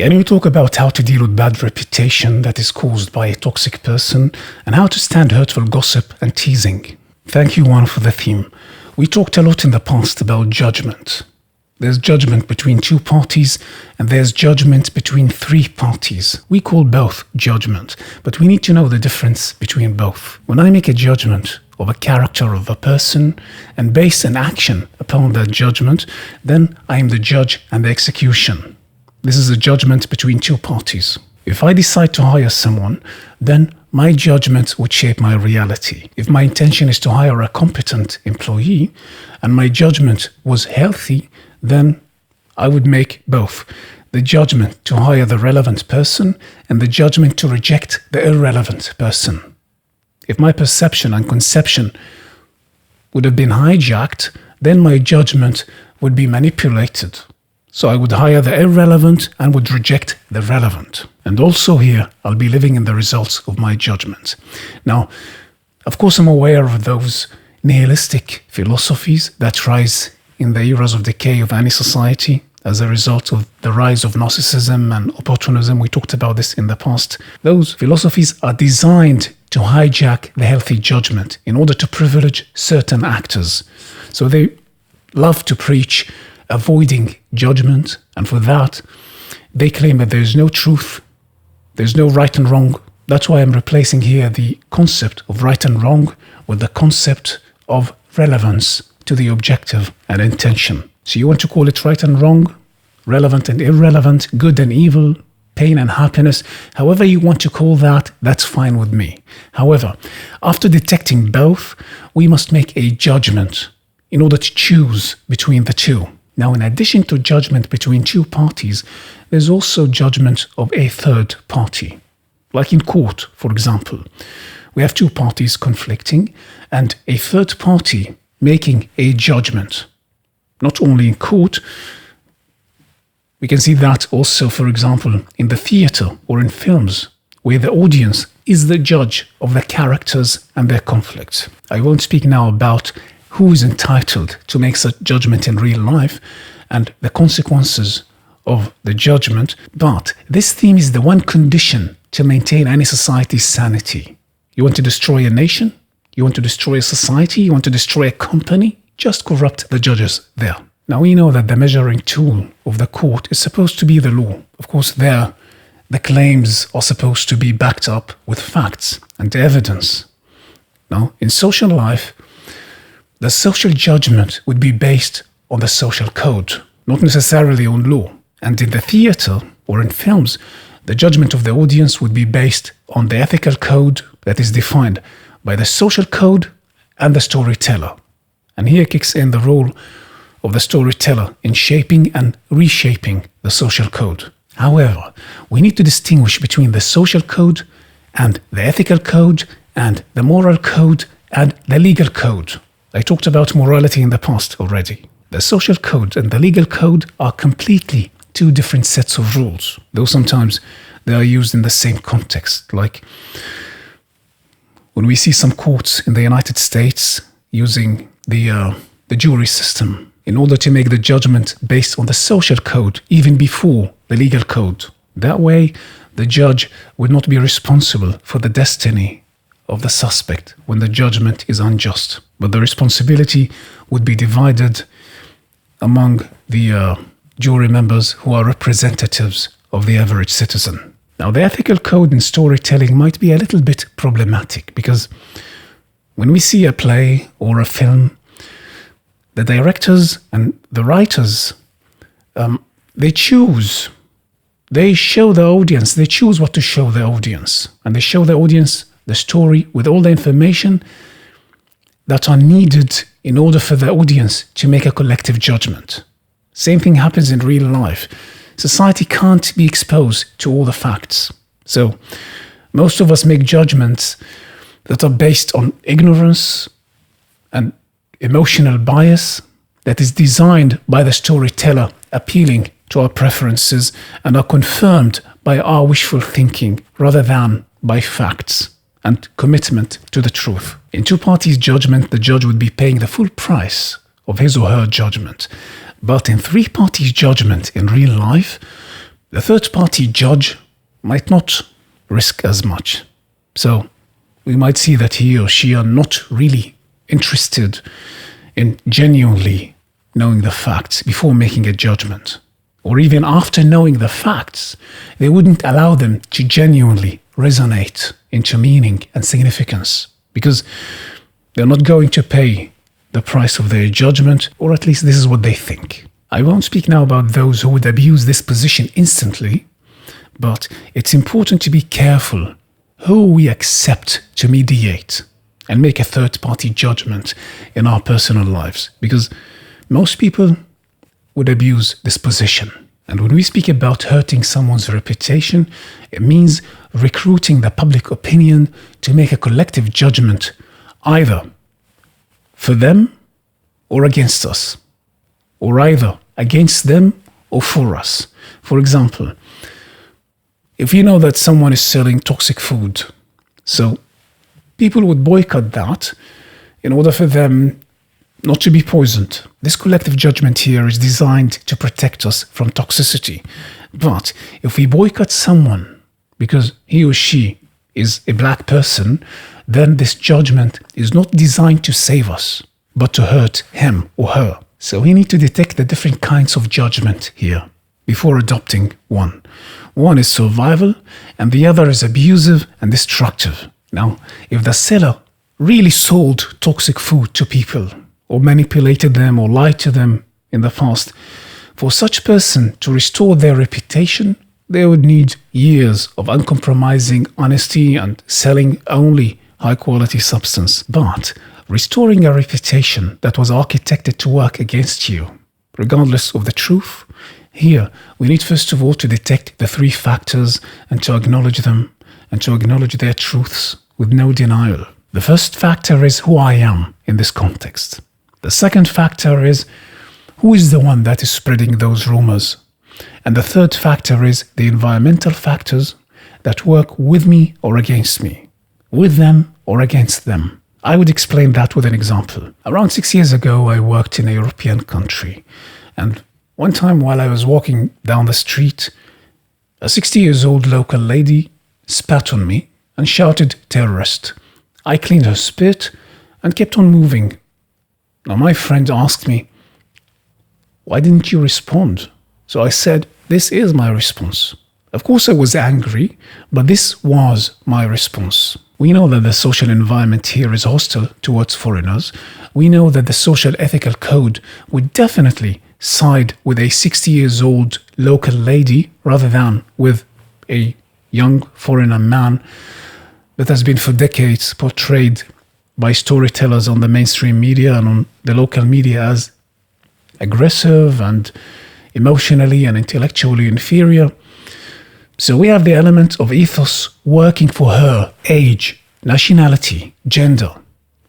Can you talk about how to deal with bad reputation that is caused by a toxic person and how to stand hurtful gossip and teasing? Thank you, Juan, for the theme. We talked a lot in the past about judgment. There's judgment between two parties and there's judgment between three parties. We call both judgment, but we need to know the difference between both. When I make a judgment of a character of a person and base an action upon that judgment, then I am the judge and the execution. This is a judgment between two parties. If I decide to hire someone, then my judgment would shape my reality. If my intention is to hire a competent employee and my judgment was healthy, then I would make both the judgment to hire the relevant person and the judgment to reject the irrelevant person. If my perception and conception would have been hijacked, then my judgment would be manipulated. So I would hire the irrelevant and would reject the relevant. And also here, I'll be living in the results of my judgment. Now, of course, I'm aware of those nihilistic philosophies that rise in the eras of decay of any society as a result of the rise of narcissism and opportunism. We talked about this in the past. Those philosophies are designed to hijack the healthy judgment in order to privilege certain actors. So they love to preach avoiding judgment, and for that, they claim that there is no truth, there's no right and wrong. That's why I'm replacing here the concept of right and wrong with the concept of relevance to the objective and intention. So you want to call it right and wrong, relevant and irrelevant, good and evil, pain and happiness, however you want to call that, that's fine with me. However, after detecting both, we must make a judgment in order to choose between the two. Now, in addition to judgment between two parties, there's also judgment of a third party. Like in court, for example, we have two parties conflicting and a third party making a judgment. Not only in court, we can see that also, for example, in the theater or in films, where the audience is the judge of the characters and their conflicts. I won't speak now about who is entitled to make such judgment in real life and the consequences of the judgment, but this theme is the one condition to maintain any society's sanity. You want to destroy a nation? You want to destroy a society? You want to destroy a company? Just corrupt the judges there. Now we know that the measuring tool of the court is supposed to be the law. Of course, there, the claims are supposed to be backed up with facts and evidence. Now, in social life, the social judgment would be based on the social code, not necessarily on law. And in the theater or in films, the judgment of the audience would be based on the ethical code that is defined by the social code and the storyteller. And here kicks in the role of the storyteller in shaping and reshaping the social code. However, we need to distinguish between the social code and the ethical code and the moral code and the legal code. I talked about morality in the past already. The social code and the legal code are completely two different sets of rules, though sometimes they are used in the same context. Like when we see some courts in the United States using the jury system in order to make the judgment based on the social code even before the legal code. That way, the judge would not be responsible for the destiny of the suspect when the judgment is unjust, but the responsibility would be divided among the jury members who are representatives of the average citizen. Now, the ethical code in storytelling might be a little bit problematic because when we see a play or a film, the directors and the writers, they choose what to show the audience, and they show the audience the story with all the information that are needed in order for the audience to make a collective judgment. Same thing happens in real life. Society can't be exposed to all the facts. So most of us make judgments that are based on ignorance and emotional bias that is designed by the storyteller, appealing to our preferences and are confirmed by our wishful thinking rather than by facts and commitment to the truth. In two parties' judgment, the judge would be paying the full price of his or her judgment. But in three parties' judgment in real life, the third-party judge might not risk as much. So we might see that he or she are not really interested in genuinely knowing the facts before making a judgment. Or even after knowing the facts, they wouldn't allow them to genuinely resonate into meaning and significance, because they're not going to pay the price of their judgment, or at least this is what they think. I won't speak now about those who would abuse this position instantly, but it's important to be careful who we accept to mediate and make a third-party judgment in our personal lives, because most people would abuse this position. And when we speak about hurting someone's reputation, it means recruiting the public opinion to make a collective judgment either for them or against us, or either against them or for us. For example, if you know that someone is selling toxic food, so people would boycott that in order for them not to be poisoned. This collective judgment here is designed to protect us from toxicity. But if we boycott someone because he or she is a black person, then this judgment is not designed to save us, but to hurt him or her. So we need to detect the different kinds of judgment here before adopting one. One is survival, and the other is abusive and destructive. Now, if the seller really sold toxic food to people, or manipulated them or lied to them in the past, for such person to restore their reputation, they would need years of uncompromising honesty and selling only high-quality substance. But restoring a reputation that was architected to work against you, regardless of the truth, here we need first of all to detect the three factors and to acknowledge them and to acknowledge their truths with no denial. The first factor is who I am in this context. The second factor is who is the one that is spreading those rumors. And the third factor is the environmental factors that work with me or against me, with them or against them. I would explain that with an example. Around 6 years ago, I worked in a European country. And one time while I was walking down the street, a 60-year-old local lady spat on me and shouted, "Terrorist." I cleaned her spit and kept on moving. Now my friend asked me, "Why didn't you respond?" So I said, "This is my response." Of course I was angry, but this was my response. We know that the social environment here is hostile towards foreigners. We know that the social ethical code would definitely side with a 60-year-old local lady rather than with a young foreigner man that has been for decades portrayed by storytellers on the mainstream media and on the local media as aggressive and emotionally and intellectually inferior. So we have the element of ethos working for her, age, nationality, gender.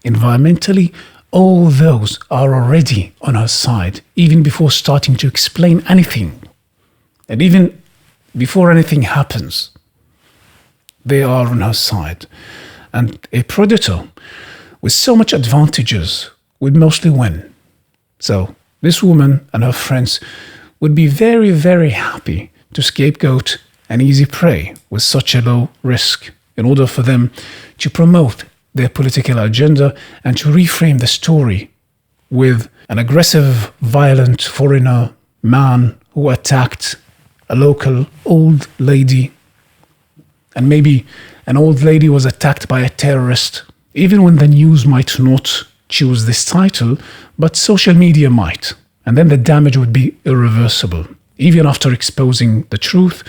Environmentally, all those are already on her side, even before starting to explain anything. And even before anything happens, they are on her side. And a predator with so much advantages would mostly win. So this woman and her friends would be very, very happy to scapegoat an easy prey with such a low risk in order for them to promote their political agenda and to reframe the story with an aggressive, violent foreigner man who attacked a local old lady. And maybe an old lady was attacked by a terrorist, even when the news might not choose this title, but social media might. And then the damage would be irreversible, even after exposing the truth,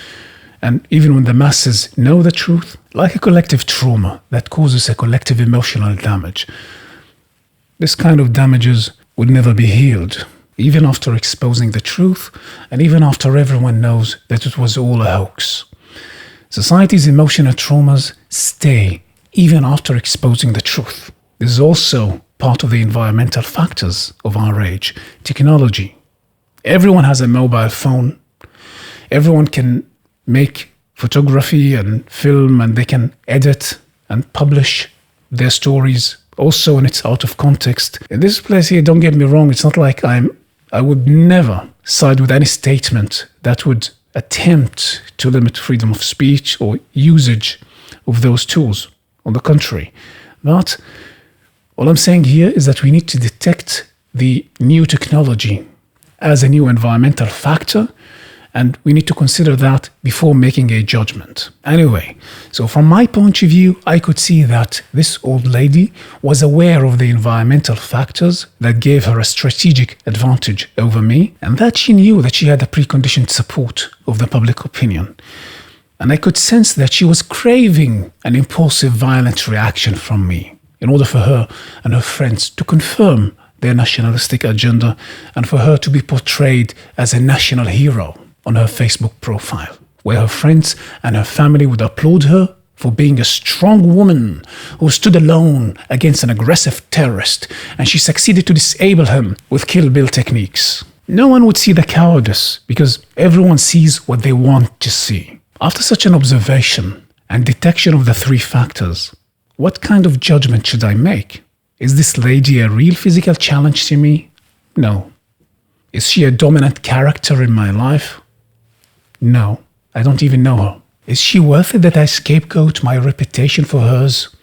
and even when the masses know the truth, like a collective trauma that causes a collective emotional damage. This kind of damages would never be healed, even after exposing the truth, and even after everyone knows that it was all a hoax. Society's emotional traumas stay even after exposing the truth. This is also part of the environmental factors of our age. Technology. Everyone has a mobile phone. Everyone can make photography and film, and they can edit and publish their stories also when it's out of context. In this place here, don't get me wrong, it's not like I would never side with any statement that would attempt to limit freedom of speech or usage of those tools. On the contrary. But all I'm saying here is that we need to detect the new technology as a new environmental factor, and we need to consider that before making a judgment. Anyway, so from my point of view, I could see that this old lady was aware of the environmental factors that gave her a strategic advantage over me, and that she knew that she had the preconditioned support of the public opinion. And I could sense that she was craving an impulsive, violent reaction from me in order for her and her friends to confirm their nationalistic agenda and for her to be portrayed as a national hero on her Facebook profile, where her friends and her family would applaud her for being a strong woman who stood alone against an aggressive terrorist, and she succeeded to disable him with Kill Bill techniques. No one would see the cowardice because everyone sees what they want to see. After such an observation and detection of the three factors, what kind of judgment should I make? Is this lady a real physical challenge to me? No. Is she a dominant character in my life? No, I don't even know her. Is she worth it that I scapegoat my reputation for hers?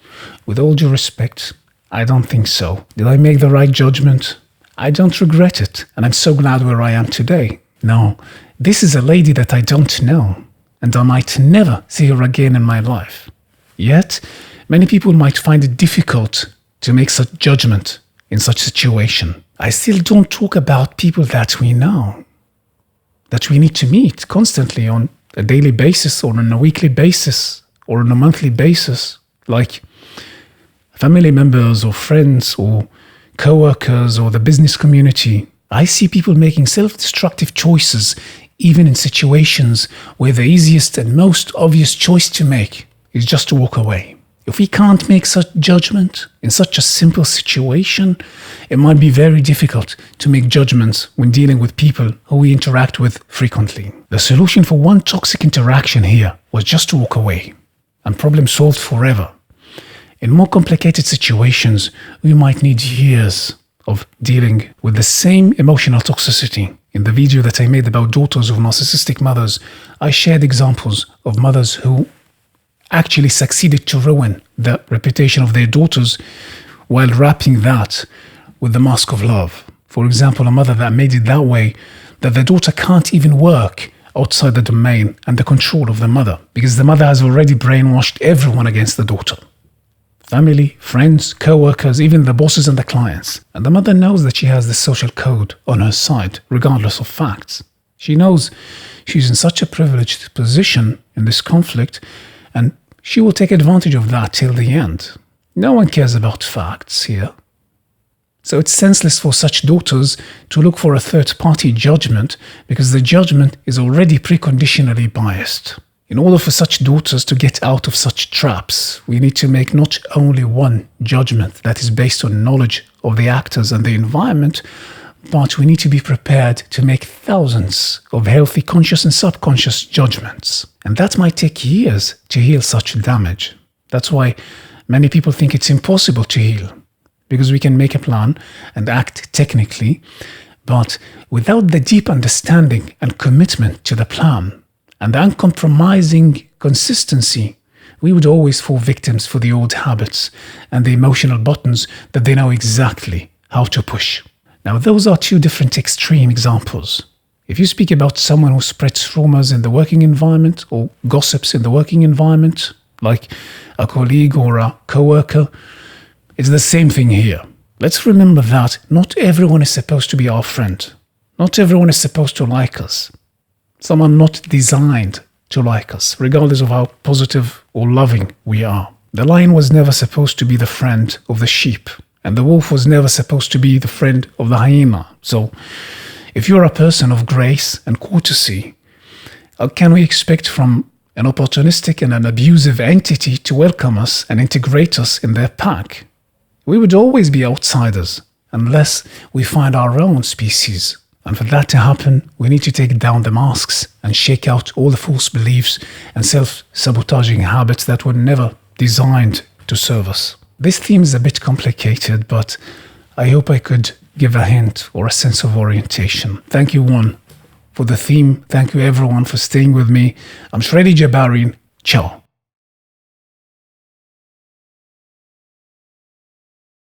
With all due respect, I don't think so. Did I make the right judgment? I don't regret it, and I'm so glad where I am today. No, this is a lady that I don't know, and I might never see her again in my life. Yet, many people might find it difficult to make such judgment in such situation. I still don't talk about people that we know, that we need to meet constantly on a daily basis or on a weekly basis or on a monthly basis, like family members or friends or co-workers or the business community. I see people making self-destructive choices even in situations where the easiest and most obvious choice to make is just to walk away. If we can't make such judgment in such a simple situation, it might be very difficult to make judgments when dealing with people who we interact with frequently. The solution for one toxic interaction here was just to walk away, and problem solved forever. In more complicated situations, we might need years of dealing with the same emotional toxicity. In the video that I made about daughters of narcissistic mothers, I shared examples of mothers who actually succeeded to ruin the reputation of their daughters while wrapping that with the mask of love. For example, a mother that made it that way that the daughter can't even work outside the domain and the control of the mother because the mother has already brainwashed everyone against the daughter. Family, friends, co-workers, even the bosses and the clients. And the mother knows that she has the social code on her side, regardless of facts. She knows she's in such a privileged position in this conflict, and she will take advantage of that till the end. No one cares about facts here. So it's senseless for such daughters to look for a third-party judgment because the judgment is already preconditionally biased. In order for such daughters to get out of such traps, we need to make not only one judgment that is based on knowledge of the actors and the environment, but we need to be prepared to make thousands of healthy conscious and subconscious judgments. And that might take years to heal such damage. That's why many people think it's impossible to heal, because we can make a plan and act technically, but without the deep understanding and commitment to the plan and the uncompromising consistency, we would always fall victims for the old habits and the emotional buttons that they know exactly how to push. Now, those are two different extreme examples. If you speak about someone who spreads rumors in the working environment or gossips in the working environment, like a colleague or a co-worker, it's the same thing here. Let's remember that not everyone is supposed to be our friend. Not everyone is supposed to like us. Some are not designed to like us, regardless of how positive or loving we are. The lion was never supposed to be the friend of the sheep, and the wolf was never supposed to be the friend of the hyena. So, if you're a person of grace and courtesy, how can we expect from an opportunistic and an abusive entity to welcome us and integrate us in their pack? We would always be outsiders unless we find our own species. And for that to happen, we need to take down the masks and shake out all the false beliefs and self-sabotaging habits that were never designed to serve us. This theme is a bit complicated, but I hope I could give a hint or a sense of orientation. Thank you, one, for the theme. Thank you everyone for staying with me. I'm Shredy Jabarin. Ciao.